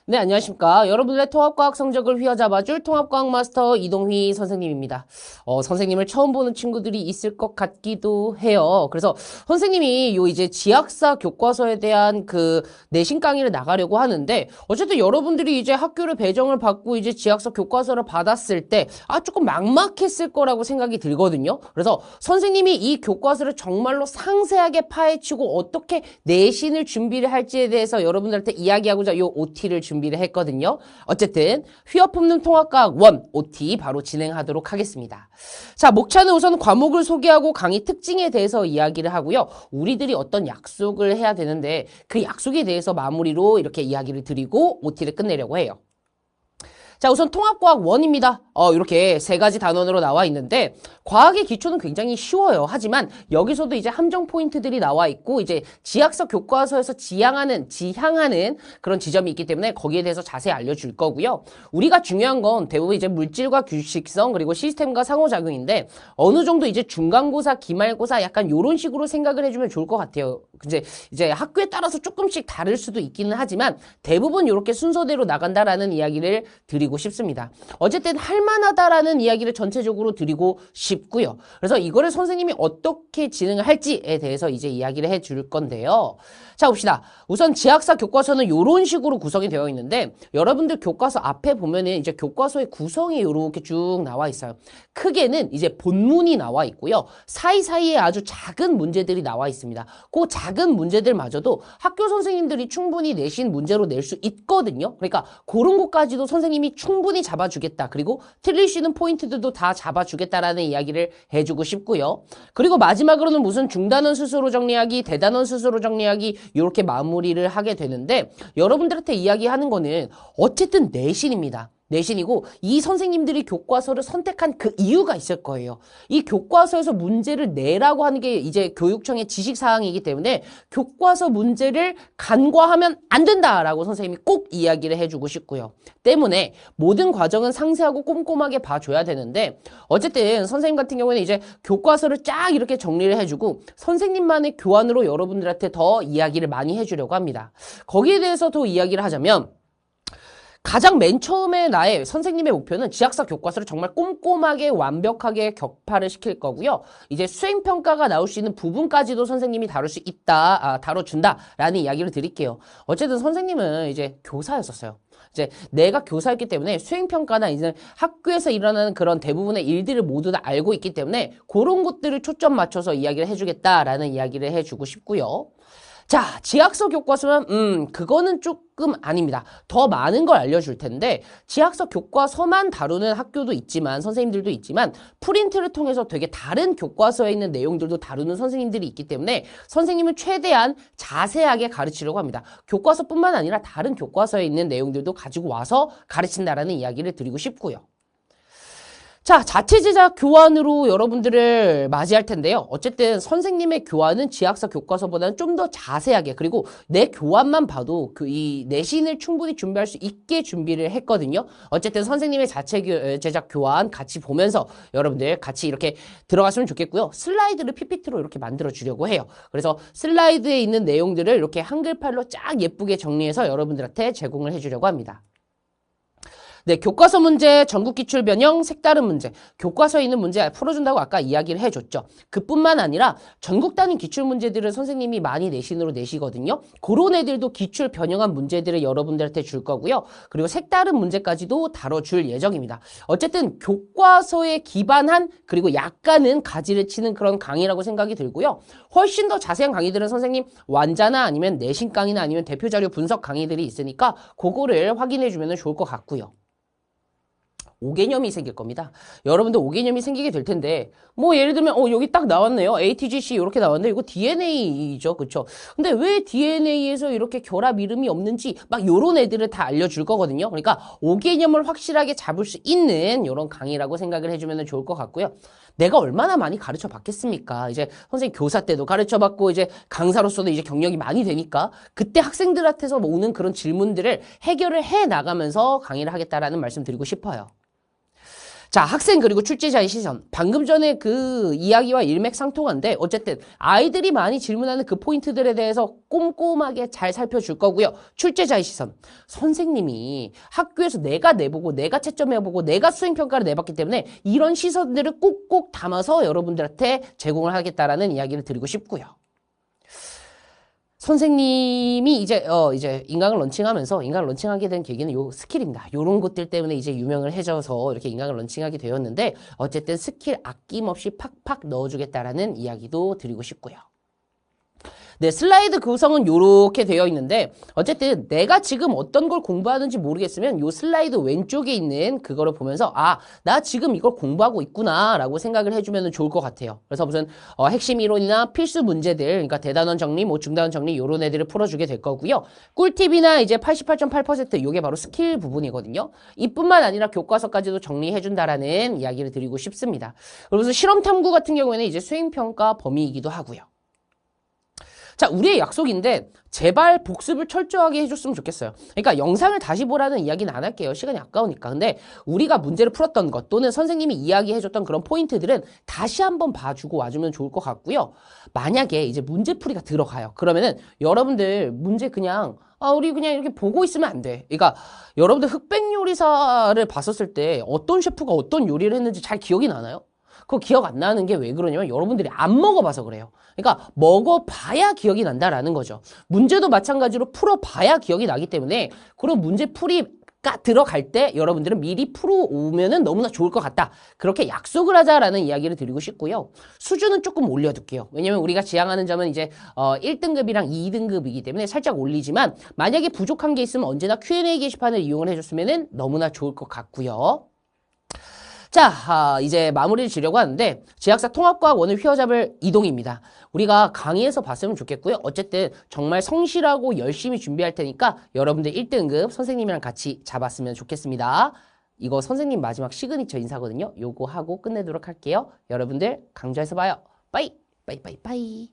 네, 안녕하십니까. 여러분들의 통합과학 성적을 휘어잡아줄 통합과학 마스터 이동휘 선생님입니다. 선생님을 처음 보는 친구들이 있을 것 같기도 해요. 그래서 선생님이 이제 지학사 교과서에 대한 그 내신 강의를 나가려고 하는데, 어쨌든 여러분들이 이제 학교를 배정을 받고 이제 지학사 교과서를 받았을 때, 조금 막막했을 거라고 생각이 들거든요. 그래서 선생님이 이 교과서를 정말로 상세하게 파헤치고 어떻게 내신을 준비를 할지에 대해서 여러분들한테 이야기하고자 이 OT를 준비를 했거든요. 어쨌든 휘어품능 통합과학 1 OT 바로 진행하도록 하겠습니다. 자, 목차는 우선 과목을 소개하고 강의 특징에 대해서 이야기를 하고요. 우리들이 어떤 약속을 해야 되는데 그 약속에 대해서 마무리로 이렇게 이야기를 드리고 OT를 끝내려고 해요. 자, 우선 통합과학 1입니다. 이렇게 세 가지 단원으로 나와 있는데 과학의 기초는 굉장히 쉬워요. 하지만 여기서도 이제 함정 포인트들이 나와 있고 이제 지학서 교과서에서 지향하는 그런 지점이 있기 때문에 거기에 대해서 자세히 알려줄 거고요. 우리가 중요한 건 대부분 이제 물질과 규칙성 그리고 시스템과 상호작용인데 어느 정도 이제 중간고사, 기말고사 약간 요런 식으로 생각을 해주면 좋을 것 같아요. 이제 학교에 따라서 조금씩 다를 수도 있기는 하지만 대부분 이렇게 순서대로 나간다라는 이야기를 드리고 싶습니다. 어쨌든 할만하다라는 이야기를 전체적으로 드리고 싶고요. 그래서 이거를 선생님이 어떻게 진행을 할지에 대해서 이제 이야기를 해줄 건데요. 자, 봅시다. 우선 지학사 교과서는 이런 식으로 구성이 되어 있는데 여러분들 교과서 앞에 보면은 이제 교과서의 구성이 이렇게 쭉 나와 있어요. 크게는 이제 본문이 나와 있고요. 사이사이에 아주 작은 문제들이 나와 있습니다. 그 작은 문제들마저도 학교 선생님들이 충분히 내신 문제로 낼 수 있거든요. 그러니까 그런 것까지도 선생님이 충분히 잡아주겠다. 그리고 틀릴 수 있는 포인트들도 다 잡아주겠다라는 이야기를 해주고 싶고요. 그리고 마지막으로는 무슨 중단원 스스로 정리하기, 대단원 스스로 정리하기 이렇게 마무리를 하게 되는데 여러분들한테 이야기하는 거는 어쨌든 내신입니다. 내신이고 이 선생님들이 교과서를 선택한 그 이유가 있을 거예요. 이 교과서에서 문제를 내라고 하는 게 이제 교육청의 지식사항이기 때문에 교과서 문제를 간과하면 안 된다라고 선생님이 꼭 이야기를 해주고 싶고요. 때문에 모든 과정은 상세하고 꼼꼼하게 봐줘야 되는데 어쨌든 선생님 같은 경우에는 이제 교과서를 쫙 이렇게 정리를 해주고 선생님만의 교환으로 여러분들한테 더 이야기를 많이 해주려고 합니다. 거기에 대해서 더 이야기를 하자면 가장 맨 처음에 나의 선생님의 목표는 지학사 교과서를 정말 꼼꼼하게 완벽하게 격파를 시킬 거고요. 이제 수행평가가 나올 수 있는 부분까지도 선생님이 다룰 수 있다, 다뤄준다라는 이야기를 드릴게요. 어쨌든 선생님은 이제 교사였었어요. 이제 내가 교사였기 때문에 수행평가나 이제 학교에서 일어나는 그런 대부분의 일들을 모두 다 알고 있기 때문에 그런 것들을 초점 맞춰서 이야기를 해주겠다라는 이야기를 해주고 싶고요. 자, 지학서 교과서는 그거는 조금 아닙니다. 더 많은 걸 알려줄 텐데 지학서 교과서만 다루는 학교도 있지만 선생님들도 있지만 프린트를 통해서 되게 다른 교과서에 있는 내용들도 다루는 선생님들이 있기 때문에 선생님은 최대한 자세하게 가르치려고 합니다. 교과서뿐만 아니라 다른 교과서에 있는 내용들도 가지고 와서 가르친다라는 이야기를 드리고 싶고요. 자, 자체 제작 교환으로 여러분들을 맞이할 텐데요. 어쨌든 선생님의 교환은 지학사 교과서보다는 좀 더 자세하게 그리고 내 교환만 봐도 이 내신을 충분히 준비할 수 있게 준비를 했거든요. 어쨌든 선생님의 자체 제작 교환 같이 보면서 여러분들 같이 이렇게 들어갔으면 좋겠고요. 슬라이드를 PPT로 이렇게 만들어 주려고 해요. 그래서 슬라이드에 있는 내용들을 이렇게 한글팔로 쫙 예쁘게 정리해서 여러분들한테 제공을 해주려고 합니다. 네, 교과서 문제, 전국기출 변형, 색다른 문제. 교과서에 있는 문제 풀어준다고 아까 이야기를 해줬죠. 그뿐만 아니라 전국 단위 기출 문제들을 선생님이 많이 내신으로 내시거든요. 그런 애들도 기출 변형한 문제들을 여러분들한테 줄 거고요. 그리고 색다른 문제까지도 다뤄줄 예정입니다. 어쨌든 교과서에 기반한 그리고 약간은 가지를 치는 그런 강의라고 생각이 들고요. 훨씬 더 자세한 강의들은 선생님 완자나 아니면 내신 강의나 아니면 대표자료 분석 강의들이 있으니까 그거를 확인해 주면 좋을 것 같고요. 5개념이 생길 겁니다. 여러분들 5개념이 생기게 될 텐데 뭐 예를 들면 여기 딱 나왔네요. ATGC 이렇게 나왔는데 이거 DNA죠. 그렇죠? 근데 왜 DNA에서 이렇게 결합 이름이 없는지 막 요런 애들을 다 알려줄 거거든요. 그러니까 5개념을 확실하게 잡을 수 있는 요런 강의라고 생각을 해주면 좋을 것 같고요. 내가 얼마나 많이 가르쳐 봤겠습니까? 이제 선생님 교사 때도 가르쳐 봤고 이제 강사로서도 이제 경력이 많이 되니까 그때 학생들한테서 오는 그런 질문들을 해결을 해 나가면서 강의를 하겠다라는 말씀 드리고 싶어요. 자, 학생 그리고 출제자의 시선. 방금 전에 그 이야기와 일맥상통한데 어쨌든 아이들이 많이 질문하는 그 포인트들에 대해서 꼼꼼하게 잘 살펴줄 거고요. 출제자의 시선. 선생님이 학교에서 내가 내보고 내가 채점해보고 내가 수행평가를 내봤기 때문에 이런 시선들을 꼭꼭 담아서 여러분들한테 제공을 하겠다라는 이야기를 드리고 싶고요. 선생님이 이제 인강을 런칭하면서 인강을 런칭하게 된 계기는 요 스킬입니다. 요런 것들 때문에 이제 유명을 해져서 이렇게 인강을 런칭하게 되었는데 어쨌든 스킬 아낌없이 팍팍 넣어주겠다라는 이야기도 드리고 싶고요. 네, 슬라이드 구성은 요렇게 되어 있는데 어쨌든 내가 지금 어떤 걸 공부하는지 모르겠으면 요 슬라이드 왼쪽에 있는 그거를 보면서 아, 나 지금 이걸 공부하고 있구나 라고 생각을 해주면 좋을 것 같아요. 그래서 무슨 핵심 이론이나 필수 문제들, 그러니까 대단원 정리, 뭐 중단원 정리 요런 애들을 풀어주게 될 거고요. 꿀팁이나 이제 88.8% 요게 바로 스킬 부분이거든요. 이뿐만 아니라 교과서까지도 정리해준다라는 이야기를 드리고 싶습니다. 그래서 실험 탐구 같은 경우에는 이제 수행평가 범위이기도 하고요. 자, 우리의 약속인데 제발 복습을 철저하게 해줬으면 좋겠어요. 그러니까 영상을 다시 보라는 이야기는 안 할게요. 시간이 아까우니까. 근데 우리가 문제를 풀었던 것 또는 선생님이 이야기해줬던 그런 포인트들은 다시 한번 봐주고 와주면 좋을 것 같고요. 만약에 이제 문제풀이가 들어가요. 그러면은 여러분들 문제 그냥 우리 그냥 이렇게 보고 있으면 안 돼. 그러니까 여러분들 흑백 요리사를 봤었을 때 어떤 셰프가 어떤 요리를 했는지 잘 기억이 나나요? 그거 기억 안 나는 게 왜 그러냐면 여러분들이 안 먹어봐서 그래요. 그러니까 먹어봐야 기억이 난다라는 거죠. 문제도 마찬가지로 풀어봐야 기억이 나기 때문에 그런 문제풀이가 들어갈 때 여러분들은 미리 풀어오면은 너무나 좋을 것 같다. 그렇게 약속을 하자라는 이야기를 드리고 싶고요. 수준은 조금 올려둘게요. 왜냐면 우리가 지향하는 점은 이제 1등급이랑 2등급이기 때문에 살짝 올리지만 만약에 부족한 게 있으면 언제나 Q&A 게시판을 이용을 해줬으면은 너무나 좋을 것 같고요. 자, 이제 마무리를 지려고 하는데 지학사 통합과학 원을 휘어잡을 이동입니다. 우리가 강의에서 봤으면 좋겠고요. 어쨌든 정말 성실하고 열심히 준비할 테니까 여러분들 1등급 선생님이랑 같이 잡았으면 좋겠습니다. 이거 선생님 마지막 시그니처 인사거든요. 요거 하고 끝내도록 할게요. 여러분들 강좌에서 봐요. 빠이 빠이 빠이 빠이.